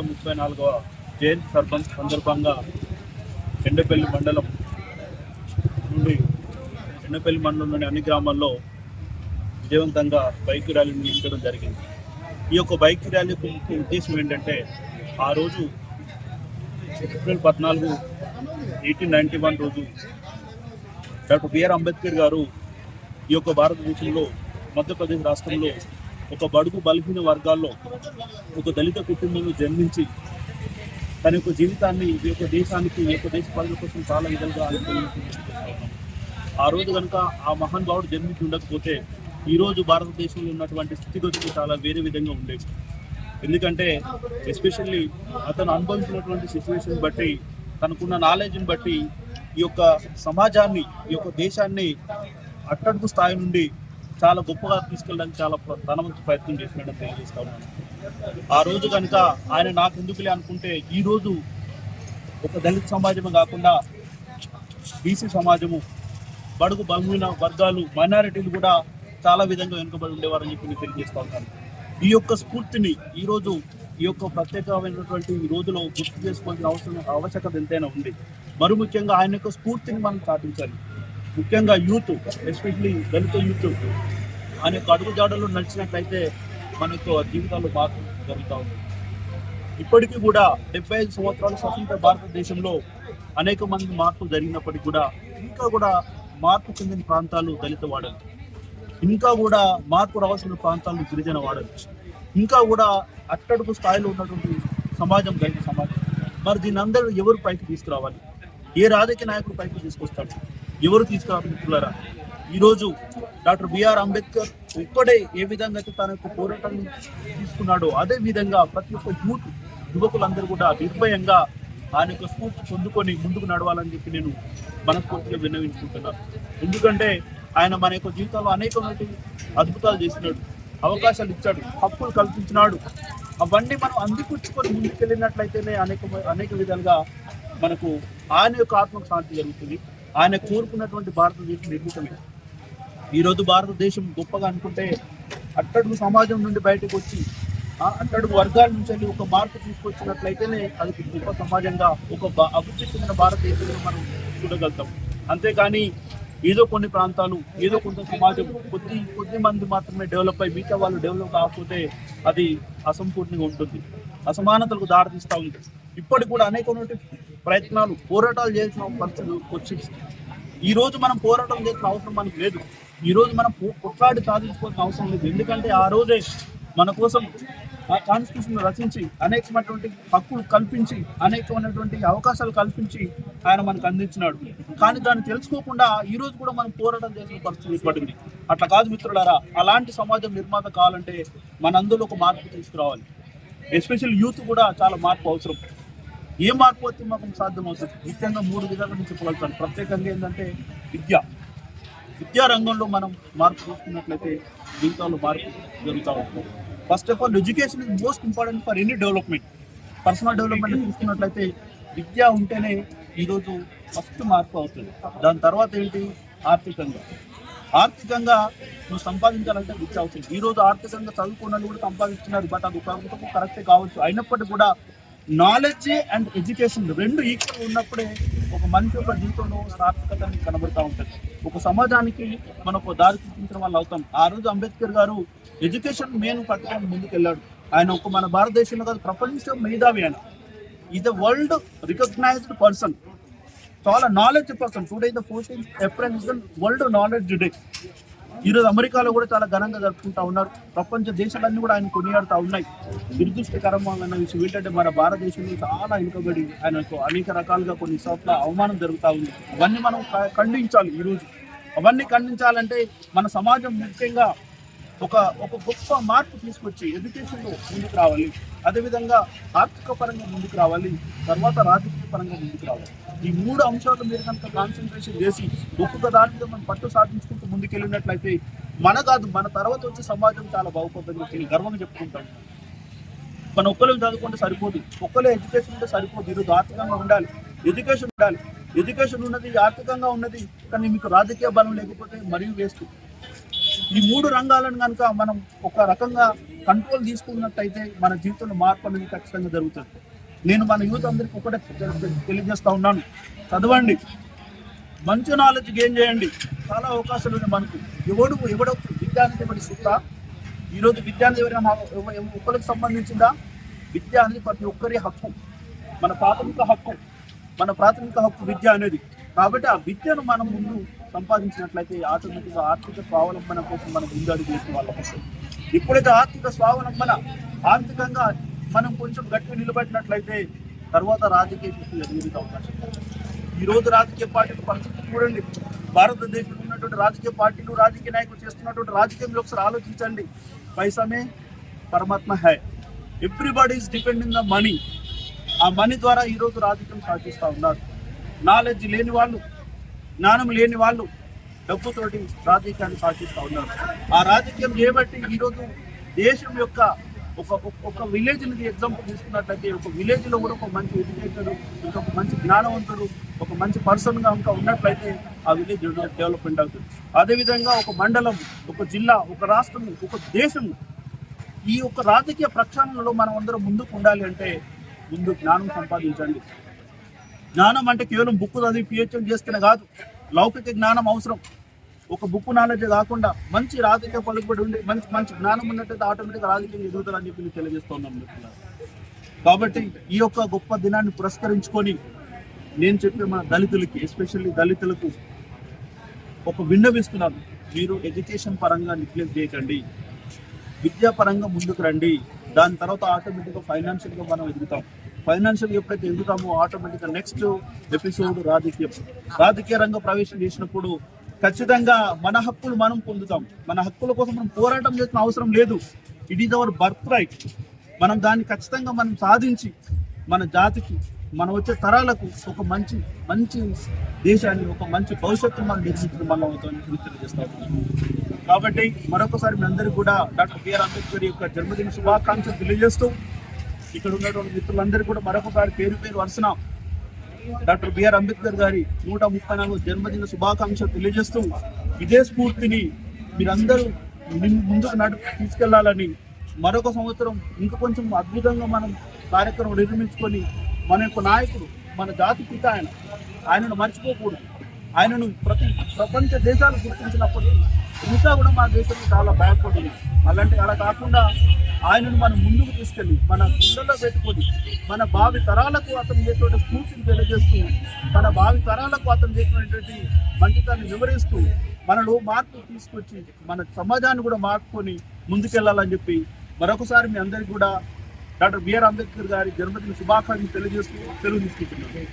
134వ జయంతి సందర్భంగా ఎండపల్లి మండలంలోని అన్ని గ్రామాల్లో విజయవంతంగా బైక్ ర్యాలీ నిర్వహించడం జరిగింది. ఈ యొక్క బైక్ ర్యాలీ ముఖ్య ఉద్దేశం ఏంటంటే, ఆ రోజు ఏప్రిల్ 14, 1891 రోజు డాక్టర్ బిఆర్ అంబేద్కర్ గారు ఈ యొక్క భారతదేశంలో మధ్యప్రదేశ్ రాష్ట్రంలో ఒక బడుగు బలహీన వర్గాల్లో ఒక దళిత కుటుంబంలో జన్మించి తన యొక్క జీవితాన్ని ఈ యొక్క దేశానికి ఈ యొక్క దేశ ప్రజల కోసం చాలా విధాలుగా ఆ రోజు కనుక ఆ మహానుభావుడు జన్మించి ఉండకపోతే ఈరోజు భారతదేశంలో ఉన్నటువంటి స్థితిగతులు చాలా వేరే విధంగా ఉండేవి. ఎందుకంటే ఎస్పెషల్లీ అతను అనుభవించినటువంటి సిచ్యువేషన్ బట్టి, తనకున్న నాలెడ్జ్ని బట్టి ఈ యొక్క సమాజాన్ని, ఈ యొక్క దేశాన్ని అట్టడుగు స్థాయి నుండి చాలా గొప్పగా తీసుకెళ్ళడానికి చాలా తన వంతు ప్రయత్నం చేసినట్టు తెలియజేస్తా ఉన్నాను. ఆ రోజు కనుక ఆయన నాకు ఎందుకులే అనుకుంటే ఈరోజు ఒక దళిత సమాజమే కాకుండా బీసీ సమాజము, బడుగు బలహీన వర్గాలు, మైనారిటీలు కూడా చాలా విధంగా వెనుకబడి ఉండేవారని చెప్పి నేను తెలియజేస్తా ఉన్నాను. ఈ యొక్క స్ఫూర్తిని ఈరోజు ఈ యొక్క ప్రత్యేకమైనటువంటి ఈ రోజులో గుర్తు చేసుకోవాల్సిన ఆవశ్యకత ఎంతైనా ఉంది. మరి ముఖ్యంగా ఆయన యొక్క స్ఫూర్తిని మనం సాధించాలి. ముఖ్యంగా యూత్, ఎస్పెషల్లీ దళిత యూత్ ఆయన యొక్క అడుగుజాడల్లో నడిచినట్లయితే మన యొక్క జీవితాల్లో మార్పు జరుగుతూ ఉంది. ఇప్పటికీ కూడా 75 సంవత్సరాల స్వతంత్ర భారతదేశంలో అనేక మంది మార్పులు జరిగినప్పటికీ కూడా ఇంకా కూడా మార్పు చెందిన ప్రాంతాలు దళిత వాడలు, ఇంకా కూడా మార్పు రావాల్సిన ప్రాంతాలు గిరిజన వాడలు, ఇంకా కూడా అట్టడుగు స్థాయిలో ఉన్నటువంటి సమాజం దళిత సమాజం. మరి దీని అందరూ ఎవరు పైకి తీసుకురావాలి? ఏ రాజకీయ నాయకుడు పైకి తీసుకొస్తాడు? ఎవరు తీసుకురావాలి మిత్రులారా? ఈరోజు డాక్టర్ బిఆర్ అంబేద్కర్ ఒక్కడే ఏ విధంగా అయితే తన యొక్క పోరాటాన్ని తీసుకున్నాడో అదే విధంగా ప్రతి ఒక్క యువకులందరూ కూడా నిర్భయంగా ఆయన యొక్క స్ఫూర్తి పొందుకొని ముందుకు నడవాలని చెప్పి నేను మనస్ఫూర్తిగా విన్నవించుకుంటున్నాను. ఎందుకంటే ఆయన మన యొక్క జీవితంలో అనేకమైన అద్భుతాలు చేసినాడు, అవకాశాలు ఇచ్చాడు, హక్కులు కల్పించినాడు. అవన్నీ మనం అందిపుచ్చుకొని ముందుకెళ్ళినట్లయితేనే అనేక విధాలుగా మనకు ఆయన యొక్క ఆత్మకు శాంతి జరుగుతుంది. ఆయన కోరుకున్నటువంటి భారతదేశం నిర్మితమే. ఈరోజు భారతదేశం గొప్పగా అనుకుంటే అట్టడుగు సమాజం నుండి బయటకు వచ్చి అట్టడుగు వర్గాల నుంచి వెళ్ళి ఒక మార్పు తీసుకొచ్చినట్లయితేనే అది గొప్ప సమాజంగా ఒక అభివృద్ధి చెందిన భారతదేశంలో మనం చూడగలుగుతాం. అంతేకాని ఏదో కొన్ని ప్రాంతాలు, ఏదో కొంత సమాజం, కొద్ది మంది మాత్రమే డెవలప్ అయ్యి మిగతా వాళ్ళు డెవలప్ కాకపోతే అది అసంపూర్ణంగా ఉంటుంది, అసమానతలకు దారితీస్తూ ఉంటుంది. ఇప్పటికి కూడా అనేకమైన ప్రయత్నాలు, పోరాటాలు చేసిన పరిస్థితులు వచ్చేసి ఈరోజు మనం పోరాటం చేసిన అవసరం మనకు లేదు. ఈరోజు మనం కొట్లాడి సాధించుకోవాల్సిన అవసరం లేదు. ఎందుకంటే ఆ రోజే మన కోసం ఆ కాన్స్టిట్యూషన్ రచించి అనేకమైనటువంటి హక్కులు కల్పించి అనేకమైనటువంటి అవకాశాలు కల్పించి ఆయన మనకు అందించినాడు. కానీ దాన్ని తెలుసుకోకుండా ఈ రోజు కూడా మనం పోరాటం చేసిన పరిస్థితి ఏర్పడింది. అట్లా కాదు మిత్రులారా, అలాంటి సమాజం నిర్మాత కావాలంటే మనందరిలో ఒక మార్పు తీసుకురావాలి. ఎస్పెషల్ యూత్ కూడా చాలా మార్పు అవసరం. ఏ మార్పు అయితే మాకు సాధ్యమవుతుంది? ముఖ్యంగా 3 విధాల నుంచి చెప్పగలుగుతాను. ప్రత్యేకంగా ఏంటంటే విద్యా రంగంలో మనం మార్పు తీసుకున్నట్లయితే జీవితంలో మార్పు జరుగుతూ ఉంటుంది. First of all education is most important for any development. Personal development తీసుకున్నట్లయితే విద్య ఉంటేనే ఈరోజు ఫస్ట్ మార్పు అవుతుంది. దాని తర్వాత ఏంటి? ఆర్థికంగా నువ్వు సంపాదించాలంటే విద్య అవుతుంది. ఈరోజు ఆర్థికంగా చదువుకున్న కూడా సంపాదిస్తున్నారు, బట్ అది ప్రభుత్వం కరెక్టే కావచ్చు. అయినప్పటికీ కూడా నాలెడ్జ్ అండ్ ఎడ్యుకేషన్ 2 ఈక్వల్ ఉన్నప్పుడే ఒక మనిషి యొక్క జీవితంలో సార్థకత కనబడుతూ ఉంటుంది. ఒక సమాజానికి మనం ఒక దారి చూపించిన వాళ్ళు అవుతాం. ఆ రోజు అంబేద్కర్ గారు ఎడ్యుకేషన్ మెయిన్ పట్టుకొని ముందుకెళ్ళాడు. ఆయన ఒక మన భారతదేశంలో కాదు, ప్రపంచం మేధావి. ఆయన is the world recognised person, చాలా knowledge person. Today the 14th April is the world knowledge day. ఈరోజు అమెరికాలో కూడా చాలా ఘనంగా జరుపుకుంటా ఉన్నారు. ప్రపంచ దేశాలన్నీ కూడా ఆయన కొనియాడుతూ ఉన్నాయి. దురదృష్టకరమైన విషయం ఏంటంటే మన భారతదేశంలో చాలా వెనుకబడి ఆయనకు అనేక రకాలుగా కొన్ని చోట్ల అవమానం జరుగుతూ ఉంది. అవన్నీ మనం ఖండించాలి. ఈరోజు అవన్నీ ఖండించాలంటే మన సమాజం ముఖ్యంగా ఒక గొప్ప మార్పు తీసుకొచ్చి ఎడ్యుకేషన్లో ముందుకు రావాలి, అదేవిధంగా ఆర్థిక పరంగా ముందుకు రావాలి, తర్వాత రాజకీయ పరంగా ముందుకు రావాలి. ఈ 3 అంశాల మీద కనుక కాన్సన్ట్రేషన్ చేసి ఒక్కొక్క దాని మీద మనం పట్టు సాధించుకుంటూ ముందుకెళ్ళినట్లయితే మన తర్వాత వచ్చే సమాజం చాలా బాగుపడుతుంది. గర్వంగా చెప్పుకుంటాం. మన ఒక్కరు చదువుకుంటే సరిపోదు, ఒక్కరే ఎడ్యుకేషన్ ఉంటే సరిపోదు. ఈరోజు ఆర్థికంగా ఉండాలి, ఎడ్యుకేషన్ ఉన్నది, ఆర్థికంగా ఉన్నది, కానీ మీకు రాజకీయ బలం లేకపోతే మరియు వేస్ట్. ఈ 3 రంగాలను కనుక మనం ఒక రకంగా కంట్రోల్ తీసుకున్నట్టయితే మన జీవితంలో మార్పు అనేది ఖచ్చితంగా జరుగుతుంది. నేను మన యూత్ అందరికీ ఒకటే తెలియజేస్తా ఉన్నాను, చదవండి, మంచి నాలెడ్జ్ గెయిన్ చేయండి, చాలా అవకాశాలు ఉన్నాయి మనకు. ఎవడో విద్యానికి ఎవరి సుఖ ఈరోజు విద్యాన్ని ఎవరైనా ఒక్కరికి సంబంధించిందా? విద్య అనేది ప్రతి ఒక్కరి హక్కు, మన ప్రాథమిక హక్కు విద్య అనేది. కాబట్టి ఆ విద్యను మనం ముందు సంపాదించినట్లయితే ఆటోమేటిక్గా ఆర్థిక స్వావలంబన కోసం మనం ముందడుగు వేసిన వాళ్ళం. ఎప్పుడైతే ఆర్థిక స్వావలంబన ఆర్థికంగా మనం కొంచెం గట్టిగా నిలబెట్టినట్లయితే తర్వాత రాజకీయ శక్తి ఎదిగే అవకాశం. ఈరోజు రాజకీయ పార్టీల పరిస్థితి చూడండి, భారతదేశంలో ఉన్నటువంటి రాజకీయ పార్టీలు, రాజకీయ నాయకులు చేస్తున్నటువంటి రాజకీయంలో ఒకసారి ఆలోచించండి. పైసమే పరమాత్మ high, everybody is depending the money. ఆ మనీ ద్వారా ఈరోజు రాజకీయం సాధిస్తూ ఉన్నారు. నాలెడ్జ్ లేని వాళ్ళు, జ్ఞానం లేని వాళ్ళు డబ్బుతోటి రాజకీయాన్ని సాధిస్తూ ఉన్నారు. ఆ రాజకీయం చేయబట్టి ఈరోజు దేశం యొక్క ఒక విలేజ్ నుంచి ఎగ్జాంపుల్ తీసుకున్నట్లయితే, ఒక విలేజ్ లో కూడా ఒక మంచి ఎడ్యుకేటెడ్, ఒక మంచి జ్ఞానవంతుడు, ఒక మంచి పర్సన్ గా ఇంకా ఉన్నట్లయితే ఆ విలేజ్ డెవలప్మెంట్ అవుతుంది. అదేవిధంగా ఒక మండలం, ఒక జిల్లా, ఒక రాష్ట్రం, ఒక దేశం, ఈ యొక్క రాజకీయ ప్రక్షాళనలో మనం అందరం ముందుకు ఉండాలి అంటే ముందు జ్ఞానం సంపాదించండి. జ్ఞానం అంటే కేవలం బుక్ చదివి పిహెచ్డి చేస్తేనే కాదు, లౌకిక జ్ఞానం అవసరం. ఒక బుక్ నాలెడ్జ్ కాకుండా మంచి రాజకీయ పలుకుబడి ఉండి మంచి జ్ఞానం ఉన్నట్టయితే ఆటోమేటిక్గా రాజకీయం ఎదుగుతారని చెప్పి నేను తెలియజేస్తున్నాను. కాబట్టి ఈ యొక్క గొప్ప దినాన్ని పురస్కరించుకొని నేను చెప్పే మన దళితులకి, ఎస్పెషల్లీ దళితులకు ఒక విన్నవిస్తున్నాను, మీరు ఎడ్యుకేషన్ పరంగా నెగ్లెక్ట్ చేయకండి, విద్యా పరంగా ముందుకు రండి. దాని తర్వాత ఆటోమేటిక్గా ఫైనాన్షియల్గా మనం ఎదుగుతాం. ఫైనాన్షియల్గా ఎప్పుడైతే ఎదుగుతామో ఆటోమేటిక్గా నెక్స్ట్ ఎపిసోడ్ రాజకీయ రంగ ప్రవేశం చేసినప్పుడు ఖచ్చితంగా మన హక్కులు మనం పొందుతాం. మన హక్కుల కోసం మనం పోరాటం చేసిన అవసరం లేదు. It is our birth right. మనం దాన్ని ఖచ్చితంగా మనం సాధించి మన జాతికి, మన వచ్చే తరాలకు ఒక మంచి దేశాన్ని, ఒక మంచి భవిష్యత్తు మనం నిర్మించడం వల్ల అవుతామని తెలియజేస్తాం. కాబట్టి మరొకసారి మీ అందరికీ కూడా డాక్టర్ బిఆర్ అంబేద్కర్ యొక్క జన్మదిన శుభాకాంక్షలు తెలియజేస్తూ, ఇక్కడ ఉన్నటువంటి మిత్రులందరికీ కూడా మరొకసారి పేరు వరుసన డాక్టర్ బిఆర్ అంబేద్కర్ గారి 134వ జన్మదిన శుభాకాంక్షలు తెలియజేస్తూ, ఇదే స్ఫూర్తిని మీరందరూ ముందుకు తీసుకెళ్లాలని, మరొక సంవత్సరం ఇంకా కొంచెం అద్భుతంగా మనం కార్యక్రమం నిర్మించుకొని మన యొక్క నాయకుడు, మన జాతి పిత ఆయనను మర్చిపోకూడదు. ఆయనను ప్రపంచ దేశాలు గుర్తించినప్పటికీ ఇంకా కూడా మన దేశంలో చాలా భయపడుతుంది. అలా కాకుండా ఆయనను మనం ముందుకు తీసుకెళ్ళి మన గుండెల్లో పెట్టుకొని మన భావి తరాలకు అతను చేసినటువంటి స్ఫూర్తిని తెలియజేస్తూ, మన భావి తరాలకు అతను చేసినటువంటి మంచితనాన్ని వివరిస్తూ మనలో మార్పు తీసుకొచ్చి మన సమాజాన్ని కూడా మార్చుకొని ముందుకెళ్లాలని చెప్పి మరొకసారి మీ అందరికీ కూడా డాక్టర్ బిఆర్ అంబేద్కర్ గారి జన్మదిన శుభాకాంక్షలు తెలియజేస్తూ సెలవు తీసుకుంటున్నాను.